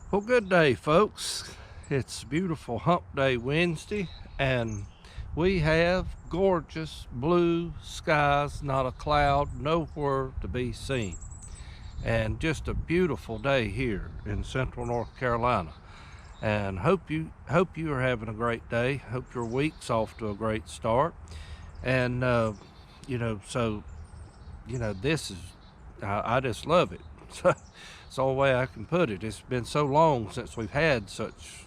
Well, good day, folks. It's beautiful Hump Day Wednesday, and we have gorgeous blue skies, not a cloud nowhere to be seen, and just a beautiful day here in Central North Carolina. And hope you are having a great day. Hope your week's off to a great start. And so this is I just love it. It's the only way I can put it. It's been so long since we've had such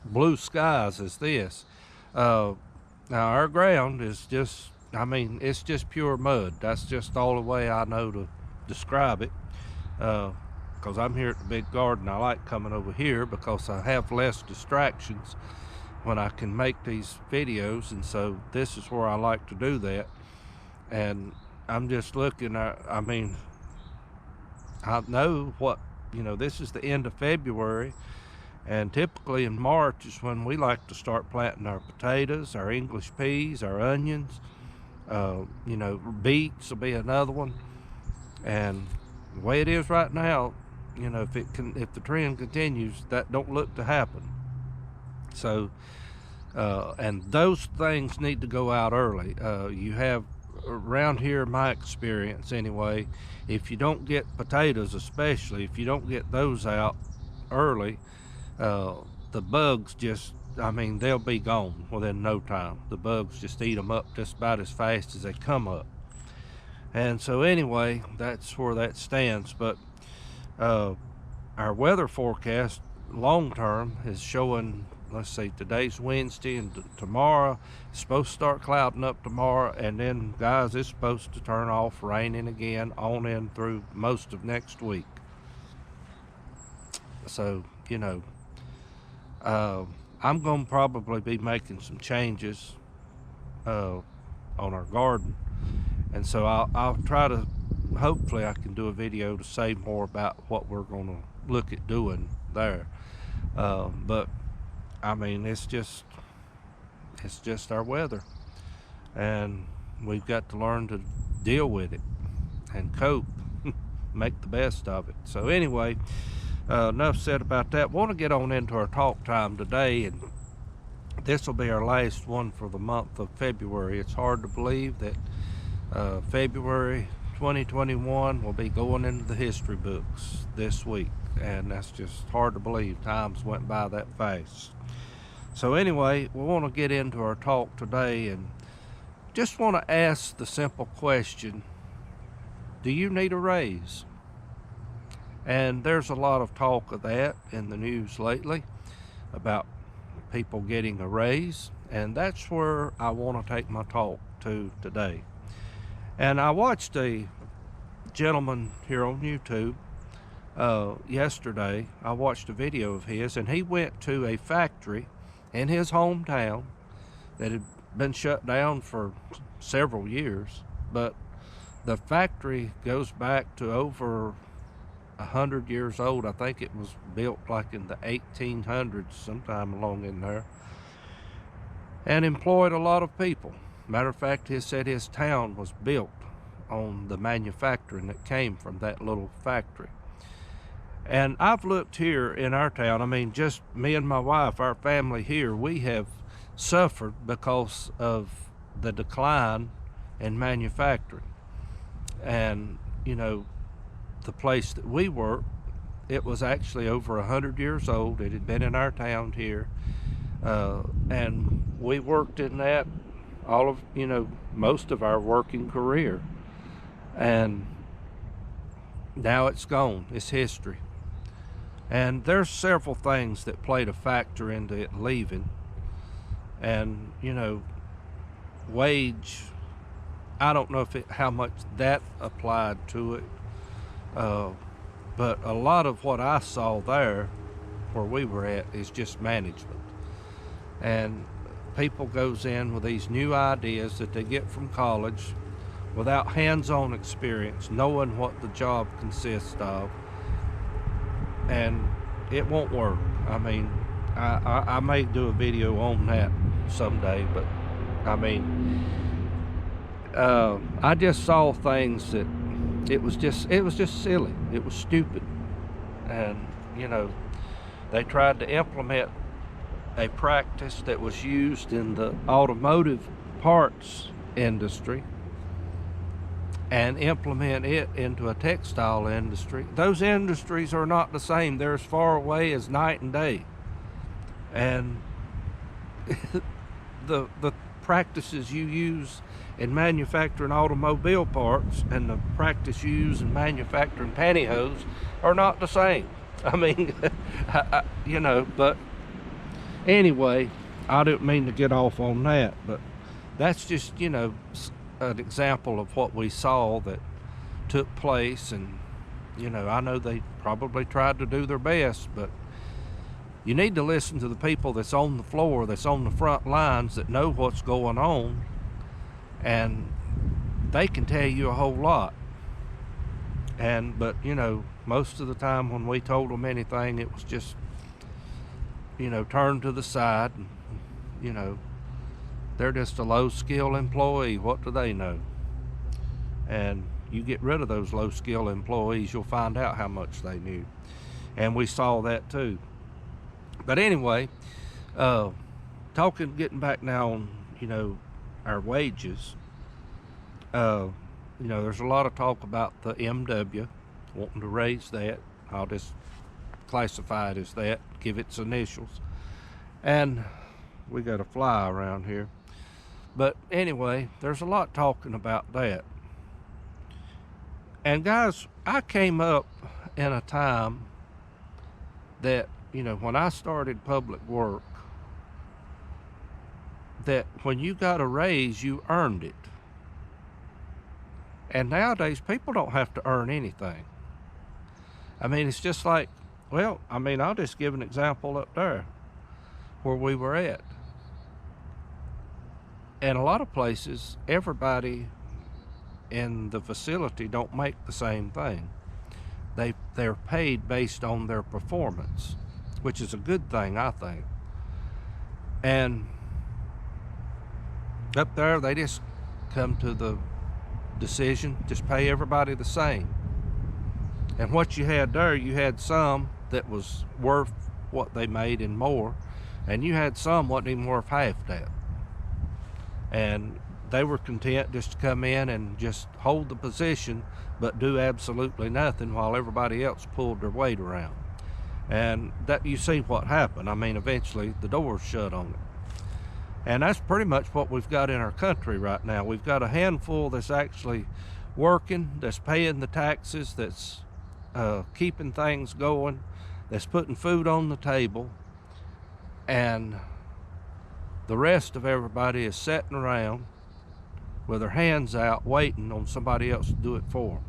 blue skies as this. Uh, Now our ground is it's just pure mud. That's just the only way I know to describe it. Because I'm here at the big garden. I like coming over here because I have less distractions when I can make these videos, and so this is where I like to do that. And I'm just looking at, I know this is the end of February, and typically in March is when we like to start planting our potatoes, our English peas, our onions. Beets will be another one. And the way it is right now, if the trend continues, that don't look to happen. So, and those things need to go out early. You have around here, my experience anyway, if you don't get potatoes, especially if you don't get those out early, the bugs they'll be gone within no time. The bugs just eat them up just about as fast as they come up. And so anyway, that's where that stands. But our weather forecast long term is showing, let's see, today's Wednesday, and tomorrow it's supposed to start clouding up tomorrow, and then guys, it's supposed to turn off raining again on in through most of next week. So I'm gonna probably be making some changes on our garden, and so I'll try to, hopefully I can do a video to say more about what we're gonna look at doing there. But it's just our weather, and we've got to learn to deal with it and cope, make the best of it. So anyway, enough said about that. Want to get on into our talk time today, and this will be our last one for the month of February. It's hard to believe that February 2021 will be going into the history books this week, and that's just hard to believe. Times went by that fast. So anyway, we want to get into our talk today, and just want to ask the simple question: do you need a raise? And there's a lot of talk of that in the news lately about people getting a raise, and that's where I want to take my talk to today. And I watched a gentleman here on YouTube yesterday. I watched a video of his, and he went to a factory in his hometown that had been shut down for several years, but the factory goes back to over 100 years old. I think it was built like in the 1800s, sometime along in there, and employed a lot of people. Matter of fact, he said his town was built on the manufacturing that came from that little factory. And I've looked here in our town, just me and my wife, our family here, we have suffered because of the decline in manufacturing. And the place that we work, it was actually over 100 years old. It had been in our town here, and we worked in that all of most of our working career, and now it's gone. It's history. And there's several things that played a factor into it leaving. And wage, I don't know how much that applied to it, but a lot of what I saw there where we were at is just management. And people goes in with these new ideas that they get from college without hands-on experience, knowing what the job consists of, and it won't work. I may do a video on that someday, but I just saw things that it was just silly. It was stupid. And They tried to implement a practice that was used in the automotive parts industry and implement it into a textile industry. Those industries are not the same. They're as far away as night and day. And the practices you use in manufacturing automobile parts and the practice you use in manufacturing pantyhose are not the same. I mean, you know, but anyway, I didn't mean to get off on that, but that's just, you know, an example of what we saw that took place. And, you know, I know they probably tried to do their best, but you need to listen to the people that's on the floor, that's on the front lines, that know what's going on, and they can tell you a whole lot. But you know, most of the time when we told them anything, it was just, you know, turn to the side. And, you know, they're just a low-skill employee. What do they know? And you get rid of those low-skill employees, you'll find out how much they knew. And we saw that too. But anyway, getting back now on, you know, our wages. You know, there's a lot of talk about the MW, wanting to raise that. I'll just classify it as that, give its initials. And we got a fly around here. But anyway, there's a lot talking about that. And guys, I came up in a time that, you know, when I started public work, that when you got a raise, you earned it. And nowadays, people don't have to earn anything. I mean, it's just like, well, I mean, I'll just give an example up there where we were at. And a lot of places, everybody in the facility don't make the same thing. They're paid based on their performance, which is a good thing, I think. And up there, they just come to the decision, just pay everybody the same. And what you had there, you had some that was worth what they made and more, and you had some wasn't even worth half that. And they were content just to come in and just hold the position but do absolutely nothing while everybody else pulled their weight around. And that, you see what happened. I mean, eventually the doors shut on it. And that's pretty much what we've got in our country right now. We've got a handful that's actually working, that's paying the taxes, that's keeping things going, that's putting food on the table, and the rest of everybody is sitting around with their hands out waiting on somebody else to do it for them.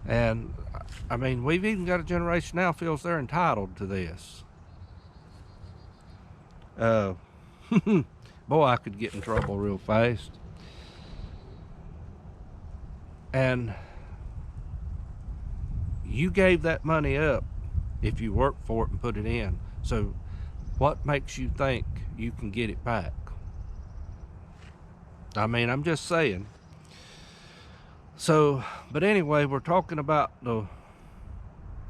And I mean, we've even got a generation now feels they're entitled to this. Boy, I could get in trouble real fast. And you gave that money up if you worked for it and put it in. So what makes you think you can get it back? I mean, I'm just saying. So, but anyway, we're talking about the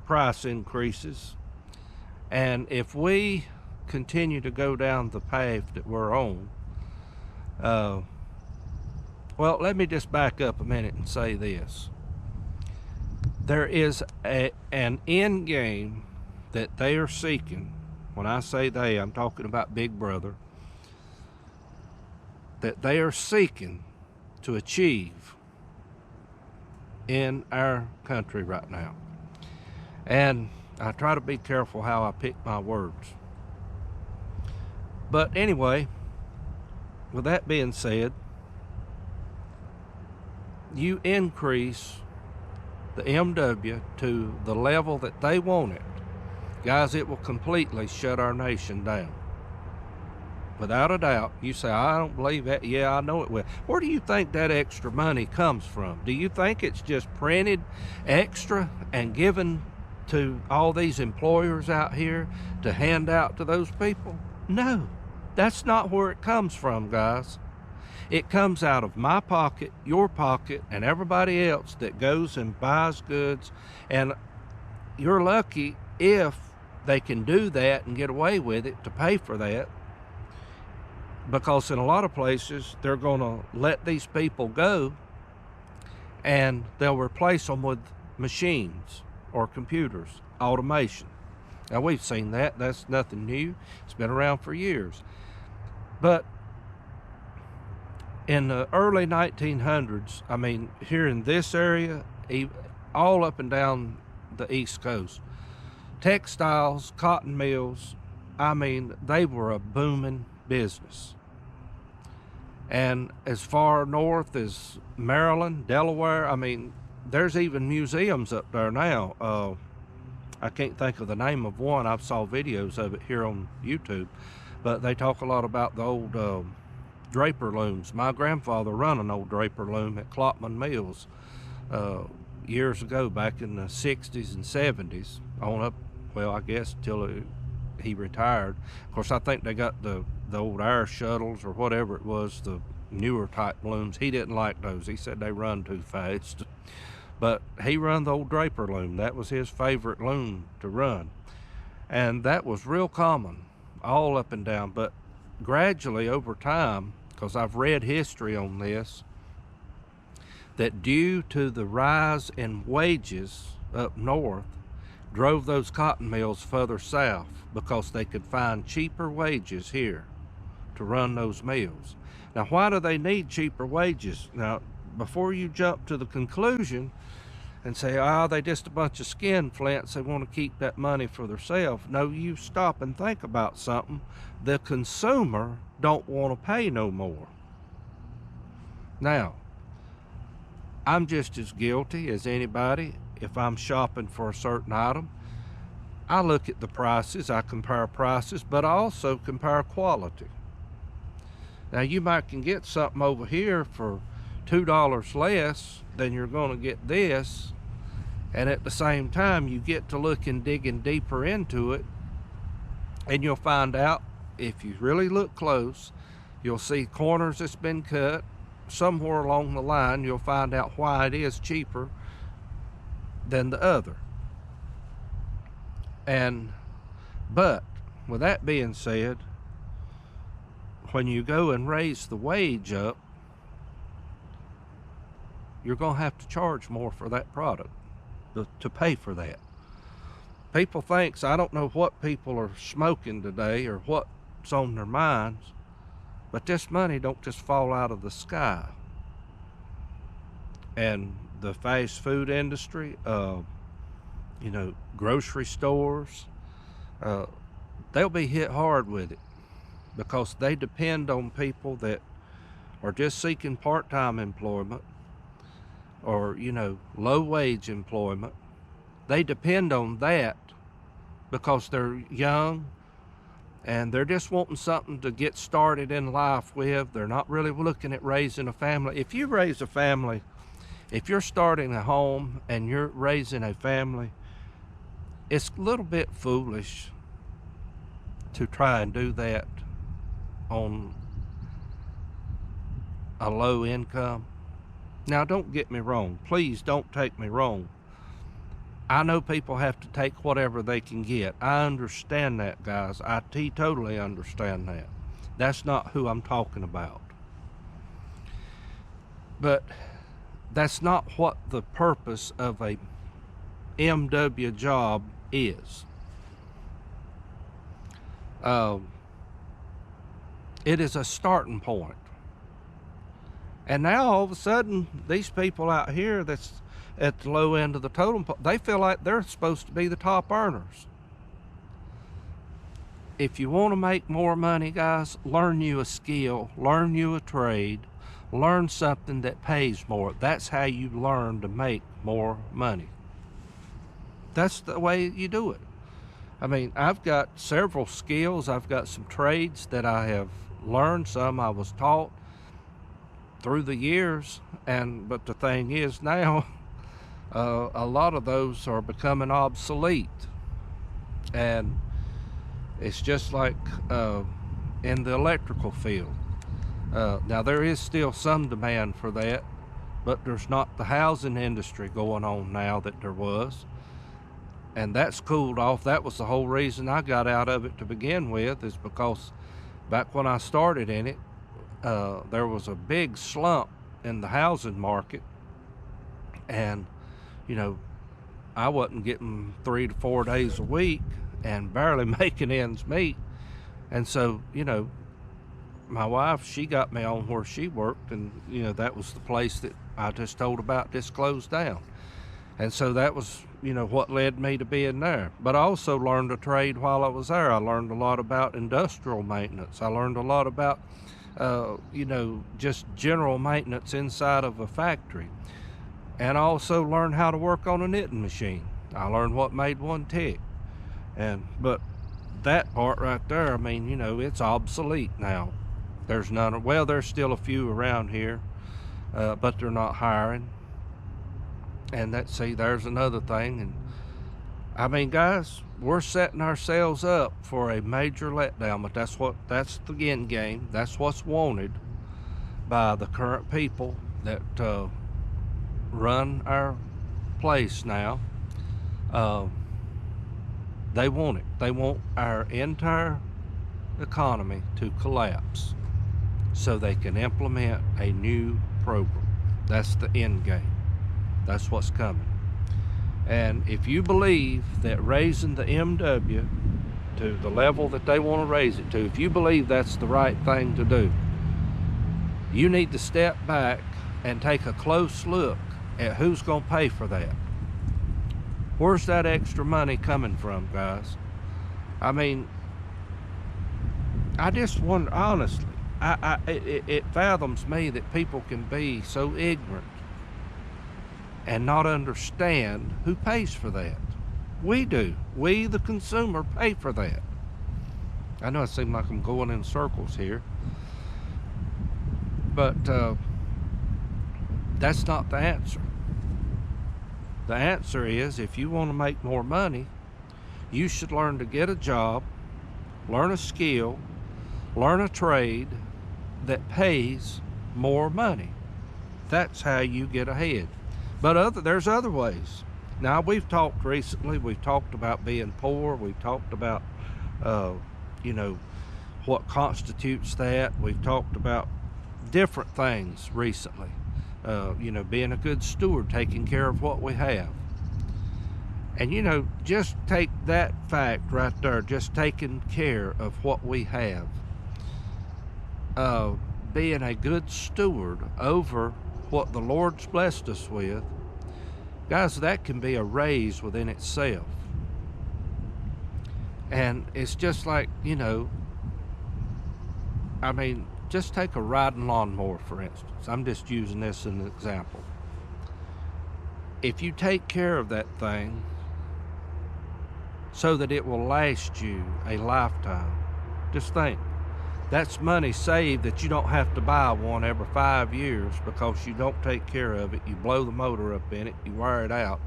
price increases. And if we continue to go down the path that we're on, well, let me just back up a minute and say this. There is an end game that they are seeking. When I say they, I'm talking about Big Brother, that they are seeking to achieve in our country right now. And I try to be careful how I pick my words. But anyway, with that being said, you increase the MW to the level that they want it, guys, it will completely shut our nation down. Without a doubt. You say, I don't believe that. Yeah, I know it will. Where do you think that extra money comes from? Do you think it's just printed extra and given to all these employers out here to hand out to those people? No, that's not where it comes from, guys. It comes out of my pocket, your pocket, and everybody else that goes and buys goods. And you're lucky if they can do that and get away with it to pay for that, because in a lot of places they're going to let these people go and they'll replace them with machines or computers, automation. Now, we've seen that. That's nothing new. It's been around for years. But in the early 1900s, I mean, here in this area, all up and down the East Coast, textiles, cotton mills, I mean, they were a booming business. And as far north as Maryland, Delaware, I mean, there's even museums up there now. I can't think of the name of one. I've saw videos of it here on YouTube, but they talk a lot about the old Draper looms. My grandfather run an old Draper loom at Klopman Mills years ago, back in the 60s and 70s, on up, well, I guess till he retired. Of course, I think they got the old air shuttles or whatever it was, the newer type looms. He didn't like those. He said they run too fast. But he run the old Draper loom. That was his favorite loom to run. And that was real common all up and down. But gradually over time, because I've read history on this, that due to the rise in wages up north, drove those cotton mills further south because they could find cheaper wages here to run those mills. Now, why do they need cheaper wages? Now, before you jump to the conclusion and say, they just a bunch of skinflints, they want to keep that money for themselves. No, you stop and think about something. The consumer don't want to pay no more. Now, I'm just as guilty as anybody. If I'm shopping for a certain item, I look at the prices, I compare prices, but I also compare quality. Now, you might can get something over here for $2 less than you're going to get this, and at the same time you get to looking, digging deeper into it, and you'll find out, if you really look close, you'll see corners that's been cut. Somewhere along the line you'll find out why it is cheaper than the other. But with that being said, when you go and raise the wage up, you're going to have to charge more for that product to pay for that. People thinks, I don't know what people are smoking today or what's on their minds, but this money don't just fall out of the sky. And the fast food industry, grocery stores, they'll be hit hard with it because they depend on people that are just seeking part-time employment or, low-wage employment. They depend on that because they're young and they're just wanting something to get started in life with. They're not really looking at raising a family. If you raise a family, if you're starting a home and you're raising a family, it's a little bit foolish to try and do that on a low income. Now, don't get me wrong. Please don't take me wrong. I know people have to take whatever they can get. I understand that, guys. I totally understand that. That's not who I'm talking about. But that's not what the purpose of a MW job is. It is a starting point. And now all of a sudden, these people out here that's at the low end of the totem pole, they feel like they're supposed to be the top earners. If you want to make more money, guys, learn you a skill, learn you a trade, learn something that pays more. That's how you learn to make more money. That's the way you do it. I mean, I've got several skills. I've got some trades that I have learned. Some I was taught through the years. But the thing is now, a lot of those are becoming obsolete. And it's just like in the electrical field. Now, there is still some demand for that, but there's not the housing industry going on now that there was. and that's cooled off. That was the whole reason I got out of it to begin with, is because back when I started in it, there was a big slump in the housing market, and you know, I wasn't getting 3 to 4 days a week and barely making ends meet. And so, you know, my wife, she got me on where she worked, and you know, that was the place that I just told about just closed down. And so that was, you know, what led me to being there. But I also learned a trade while I was there. I learned a lot about industrial maintenance. I learned a lot about you know, just general maintenance inside of a factory. And I also learned how to work on a knitting machine. I learned what made one tick. But that part right there, I mean, you know, it's obsolete now. There's none, well, there's still a few around here, but they're not hiring. And see, there's another thing. And I mean, guys, we're setting ourselves up for a major letdown, but that's the end game. That's what's wanted by the current people that run our place now. They want it. They want our entire economy to collapse so they can implement a new program. That's the end game. That's what's coming. And if you believe that raising the MW to the level that they want to raise it to, if you believe that's the right thing to do, you need to step back and take a close look at who's going to pay for that. Where's that extra money coming from, guys? I mean, I just wonder, honestly, it fathoms me that people can be so ignorant and not understand who pays for that. We do. We, the consumer, pay for that. I know it seems like I'm going in circles here, but that's not the answer. The answer is, if you want to make more money, you should learn to get a job, learn a skill, learn a trade that pays more money. That's how you get ahead. But there's other ways. Now, we've talked recently, we've talked about being poor, we've talked about, you know, what constitutes that. We've talked about different things recently. You know, being a good steward, taking care of what we have. And, you know, just take that fact right there, just taking care of what we have. Being a good steward over what the Lord's blessed us with, guys, that can be a raise within itself. And it's just like, you know, I mean, just take a riding lawnmower, for instance. I'm just using this as an example. If you take care of that thing so that it will last you a lifetime, just think. That's money saved that you don't have to buy one every 5 years because you don't take care of it. You blow the motor up in it, you wear it out.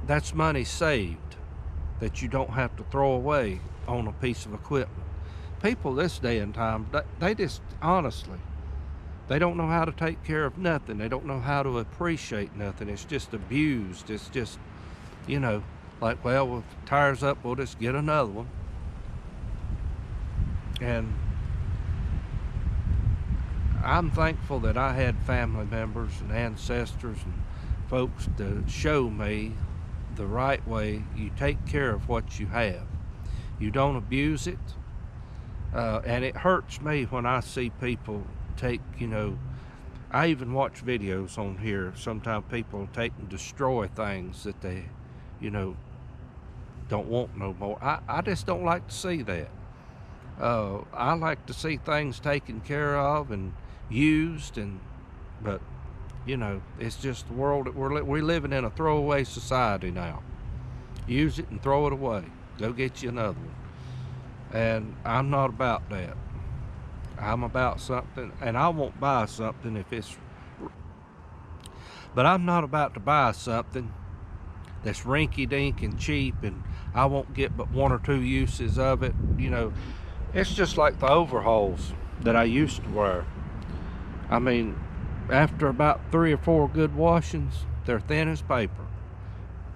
That's money saved that you don't have to throw away on a piece of equipment. People this day and time, they just, honestly, they don't know how to take care of nothing. They don't know how to appreciate nothing. It's just abused. It's just, you know, like, well, if it tires up, we'll just get another one. And I'm thankful that I had family members and ancestors and folks to show me the right way. You take care of what you have. You don't abuse it. And it hurts me when I see people take, you know, I even watch videos on here. Sometimes people take and destroy things that they, you know, don't want no more. I just don't like to see that. I like to see things taken care of and used, but you know, it's just the world that we're living in, a throwaway society now. Use it and throw it away. Go get you another one. And I'm not about that. I'm about something, and I won't buy something if it's, but I'm not about to buy something that's rinky-dink and cheap, and I won't get but 1 or 2 uses of it. You know, it's just like the overalls that I used to wear. I mean, after about 3 or 4 good washings, they're thin as paper.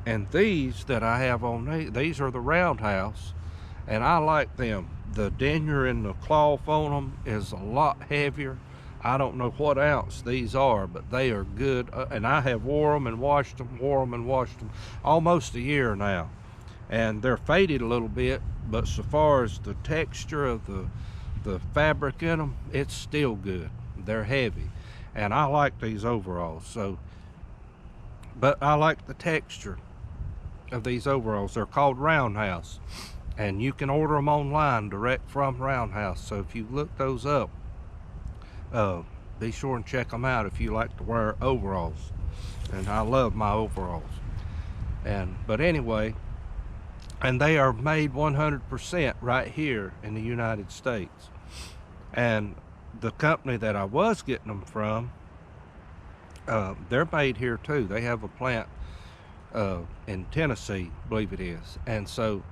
And these that I have on, these are the roundhouse, and I like them. The denier and the cloth on them is a lot heavier. I don't know what ounce these are, but they are good. And I have wore them and washed them, almost a year now. And they're faded a little bit, but so far as the texture of the fabric in them, it's still good. They're heavy, and I like these overalls. So, but I like the texture of these overalls. They're called Roundhouse, and you can order them online direct from Roundhouse. So if you look those up, be sure and check them out if you like to wear overalls. And I love my overalls. But anyway, and they are made 100% right here in the United States. And the company that I was getting them from, they're made here too. They have a plant in Tennessee, I believe it is. And so,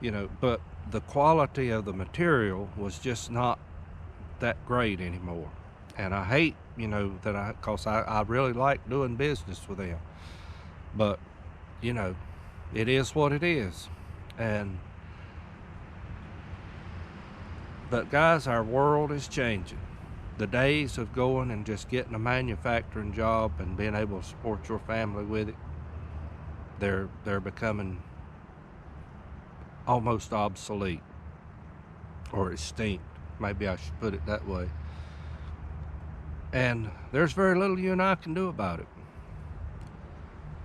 you know, but the quality of the material was just not that great anymore. And I hate, you know, that cause I really like doing business with them. But, you know, it is what it is. But guys, our world is changing. The days of going and just getting a manufacturing job and being able to support your family with it, they're becoming almost obsolete or extinct. Maybe I should put it that way. And there's very little you and I can do about it.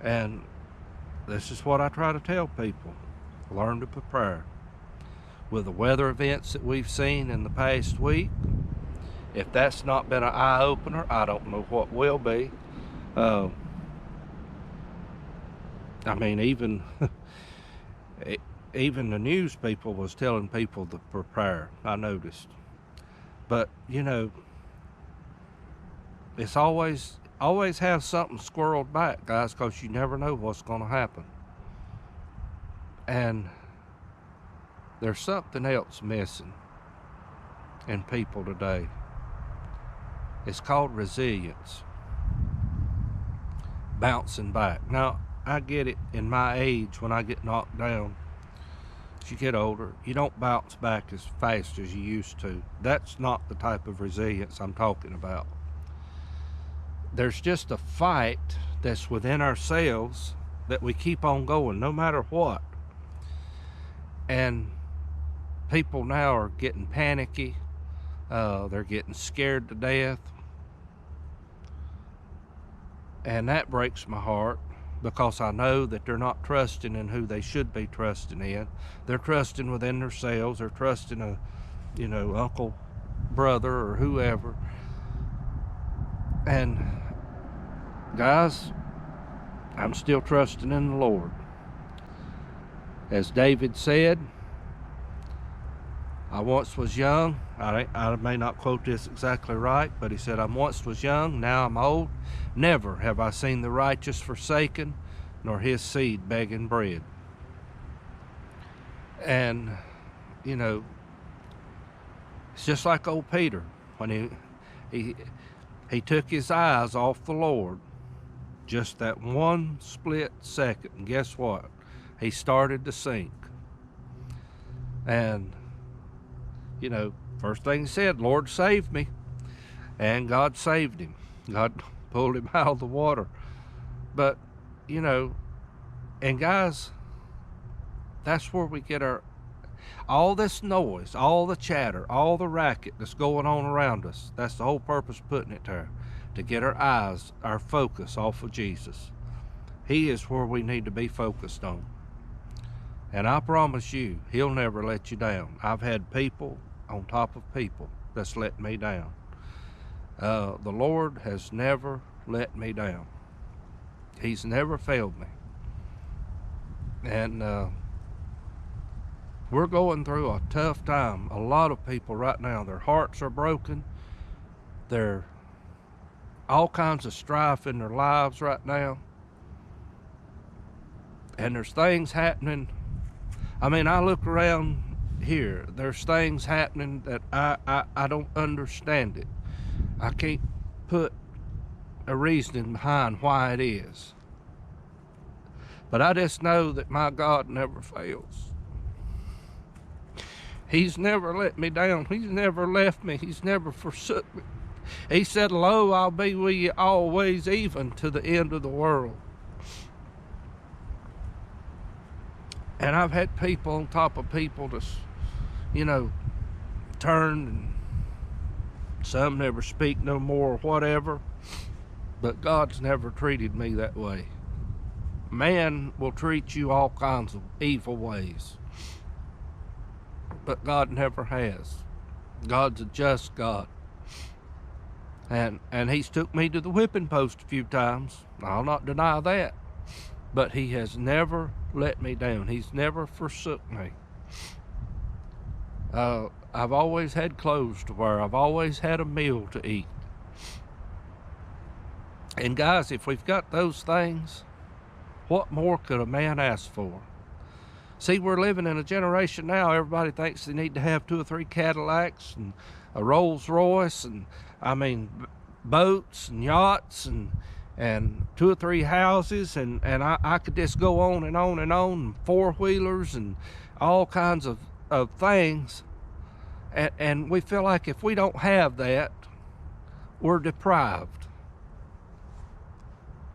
And this is what I try to tell people. Learn to prepare. With the weather events that we've seen in the past week, if that's not been an eye-opener, I don't know what will be. I mean, even even the news people was telling people to prepare, I noticed. But, you know, it's always have something squirreled back, guys, because you never know what's going to happen. And there's something else missing in people today. It's called resilience. Bouncing back. Now, I get it in my age when I get knocked down. As you get older, you don't bounce back as fast as you used to. That's not the type of resilience I'm talking about. There's just a fight that's within ourselves that we keep on going no matter what. And people now are getting panicky. They're getting scared to death. And that breaks my heart, because I know that they're not trusting in who they should be trusting in. They're trusting within themselves. They're trusting a, you know, uncle, brother, or whoever. And guys, I'm still trusting in the Lord. As David said, I once was young. I may not quote this exactly right, but he said, I once was young, now I'm old. Never have I seen the righteous forsaken, nor his seed begging bread. And, you know, it's just like old Peter when he took his eyes off the Lord just that one split second, and guess what? He started to sink. And, you know, first thing he said, Lord, save me. And God saved him. God pulled him out of the water. But, you know, and guys, that's where we get all this noise, all the chatter, all the racket that's going on around us. That's the whole purpose of putting it there, to get our eyes, our focus off of Jesus. He is where we need to be focused on. And I promise you, he'll never let you down. I've had people on top of people that's let me down. The Lord has never let me down. He's never failed me. And we're going through a tough time. A lot of people right now, their hearts are broken. There's all kinds of strife in their lives right now. And there's things happening. I mean, I look around here. There's things happening that I don't understand it. I can't put a reasoning behind why it is. But I just know that my God never fails. He's never let me down. He's never left me. He's never forsook me. He said, lo, I'll be with you always, even to the end of the world. And I've had people on top of people just, turn, and some never speak no more or whatever. But God's never treated me that way. Man will treat you all kinds of evil ways, but God never has. God's a just God. And he's took me to the whipping post a few times. I'll not deny that. But he has never let me down. He's never forsook me. I've always had clothes to wear. I've always had a meal to eat. And guys, if we've got those things, what more could a man ask for? See, we're living in a generation now, everybody thinks they need to have 2 or 3 Cadillacs and a Rolls Royce and, boats and yachts and 2 or 3 houses, and I could just go on and on and on, and 4-wheelers and all kinds of things. And we feel like if we don't have that, we're deprived.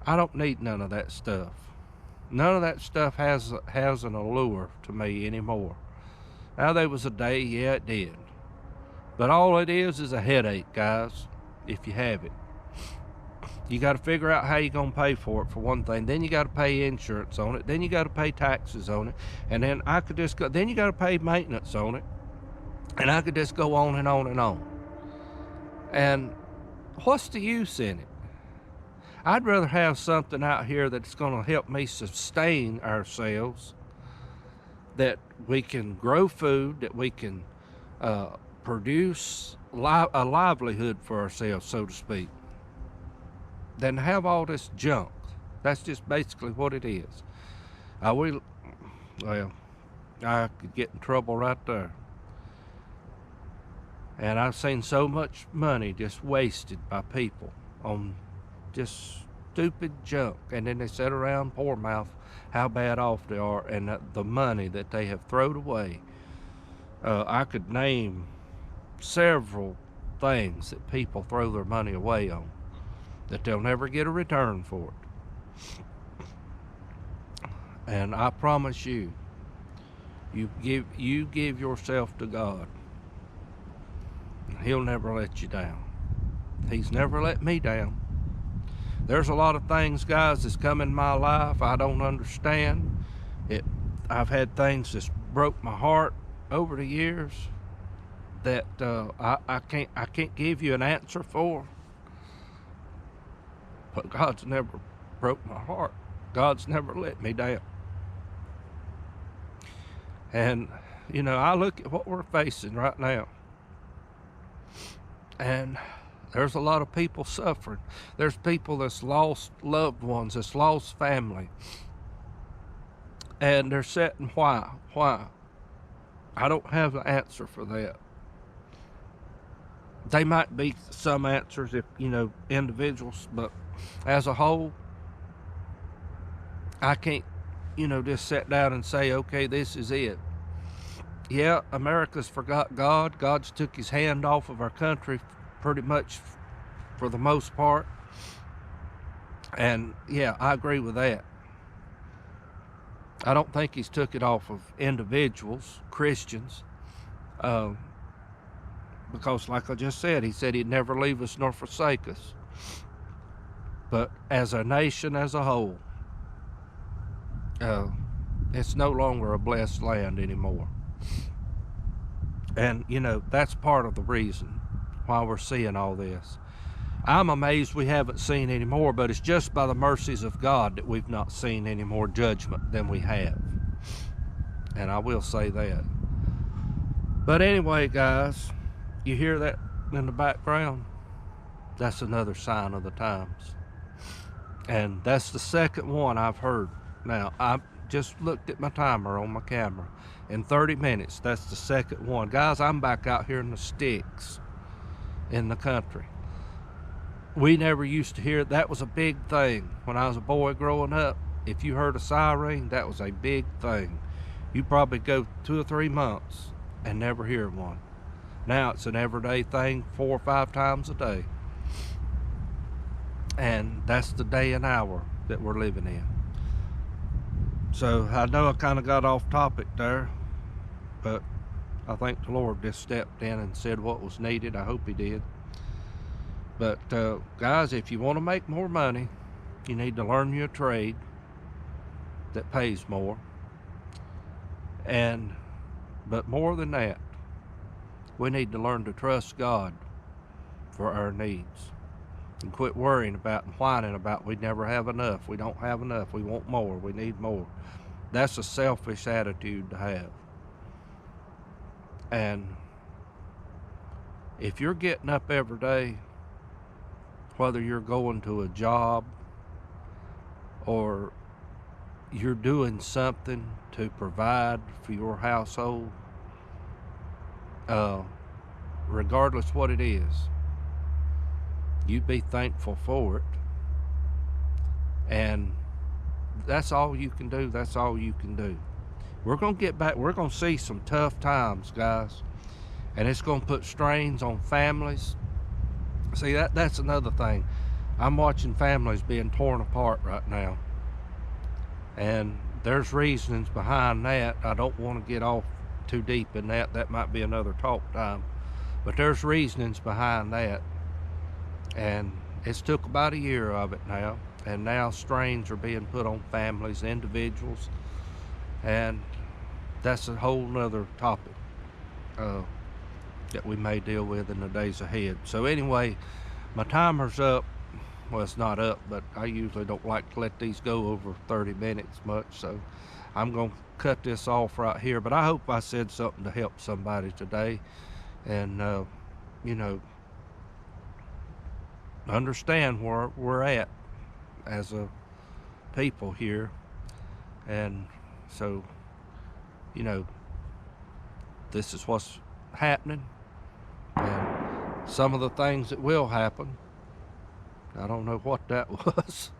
I don't need none of that stuff. None of that stuff has an allure to me anymore. Now, there was a day, yeah, it did. But all it is a headache, guys, if you have it. You got to figure out how you're going to pay for it, for one thing. Then you got to pay insurance on it. Then you got to pay taxes on it. And then then you got to pay maintenance on it. And I could just go on and on and on. And what's the use in it? I'd rather have something out here that's going to help me sustain ourselves, that we can grow food, that we can produce a livelihood for ourselves, so to speak, than have all this junk. That's just basically what it is. I could get in trouble right there. And I've seen so much money just wasted by people on just stupid junk, and then they sit around poor mouth how bad off they are, and the money that they have thrown away. I could name several things that people throw their money away on that they'll never get a return for it. And I promise you, you give yourself to God, He'll never let you down. He's never let me down. There's a lot of things, guys, that's come in my life I don't understand. I've had things that's broke my heart over the years that I can't give you an answer for. But God's never broke my heart. God's never let me down. And, I look at what we're facing right now, and there's a lot of people suffering. There's people that's lost loved ones, that's lost family. And they're sitting, why? I don't have an answer for that. They might be some answers if, individuals, but as a whole, I can't, just sit down and say, okay, this is it. Yeah, America's forgot God. God's took his hand off of our country pretty much for the most part. And yeah, I agree with that. I don't think he's took it off of individuals, Christians, because like I just said, he said he'd never leave us nor forsake us. But as a nation as a whole, it's no longer a blessed land anymore. And, that's part of the reason why we're seeing all this. I'm amazed we haven't seen any more, but it's just by the mercies of God that we've not seen any more judgment than we have. And I will say that. But anyway, guys, you hear that in the background? That's another sign of the times. And that's the second one I've heard. Now, I just looked at my timer on my camera. In 30 minutes, that's the second one. Guys, I'm back out here in the sticks in the country. We never used to hear it. That was a big thing when I was a boy growing up. if you heard a siren, that was a big thing. You probably go 2 or 3 months and never hear one. Now it's an everyday thing, 4 or 5 times a day. And that's the day and hour that we're living in. So I know I kind of got off topic there, but I think the Lord just stepped in and said what was needed. I hope he did. But guys, if you want to make more money, you need to learn your trade that pays more. But more than that, we need to learn to trust God for our needs and quit worrying about and whining about we never have enough. We don't have enough. We want more. We need more. That's a selfish attitude to have. And if you're getting up every day, whether you're going to a job or you're doing something to provide for your household, regardless what it is, you be thankful for it. And that's all you can do. That's all you can do. We're going to get back. We're going to see some tough times, guys. And it's going to put strains on families. See, that's another thing. I'm watching families being torn apart right now. And there's reasons behind that. I don't want to get off too deep in that. That might be another talk time. But there's reasons behind that. And it's took about a year of it now. And now strains are being put on families, individuals. And that's a whole nother topic that we may deal with in the days ahead. So anyway, my timer's up. Well, it's not up, but I usually don't like to let these go over 30 minutes much, so I'm going to cut this off right here. But I hope I said something to help somebody today, and you know, understand where we're at as a people here. And so, you know, this is what's happening, and some of the things that will happen, I don't know what that was,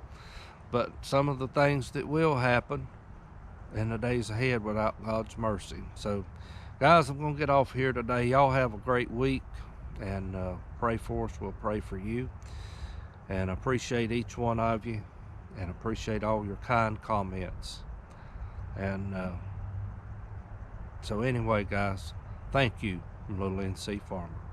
but some of the things that will happen in the days ahead without God's mercy. So guys, I'm going to get off here today. Y'all have a great week, and pray for us. We'll pray for you, and I appreciate each one of you, and appreciate all your kind comments. And so anyway, guys, thank you, Little NC Farmer.